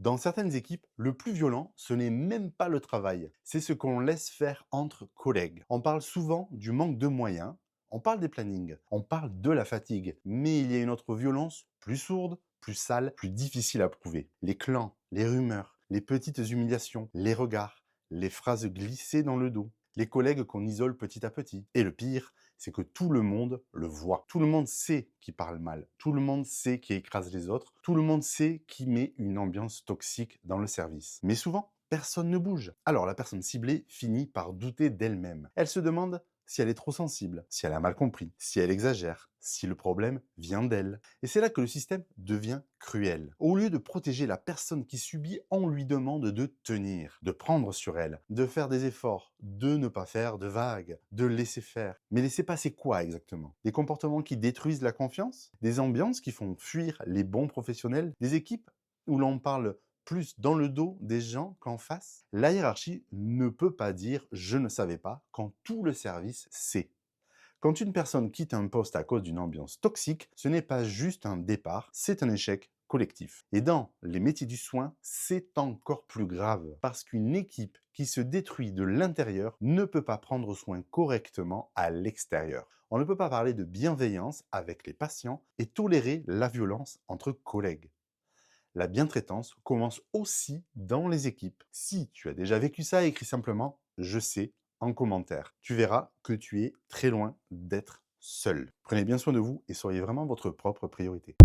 Dans certaines équipes, le plus violent, ce n'est même pas le travail, c'est ce qu'on laisse faire entre collègues. On parle souvent du manque de moyens, on parle des plannings, on parle de la fatigue, mais il y a une autre violence plus sourde, plus sale, plus difficile à prouver. Les clans, les rumeurs, les petites humiliations, les regards, les phrases glissées dans le dos, les collègues qu'on isole petit à petit. Et le pire, c'est que tout le monde le voit. Tout le monde sait qui parle mal. Tout le monde sait qui écrase les autres. Tout le monde sait qui met une ambiance toxique dans le service. Mais souvent, personne ne bouge. Alors la personne ciblée finit par douter d'elle-même. Elle se demande si elle est trop sensible, si elle a mal compris, si elle exagère, si le problème vient d'elle. Et c'est là que le système devient cruel. Au lieu de protéger la personne qui subit, on lui demande de tenir, de prendre sur elle, de faire des efforts, de ne pas faire de vagues, de laisser faire. Mais laisser passer quoi exactement? Des comportements qui détruisent la confiance? Des ambiances qui font fuir les bons professionnels? Des équipes où l'on parle plus dans le dos des gens qu'en face? La hiérarchie ne peut pas dire «je ne savais pas» quand tout le service sait. Quand une personne quitte un poste à cause d'une ambiance toxique, ce n'est pas juste un départ, c'est un échec collectif. Et dans les métiers du soin, c'est encore plus grave, parce qu'une équipe qui se détruit de l'intérieur ne peut pas prendre soin correctement à l'extérieur. On ne peut pas parler de bienveillance avec les patients et tolérer la violence entre collègues. La bientraitance commence aussi dans les équipes. Si tu as déjà vécu ça, écris simplement «je sais» en commentaire. Tu verras que tu es très loin d'être seul. Prenez bien soin de vous et soyez vraiment votre propre priorité.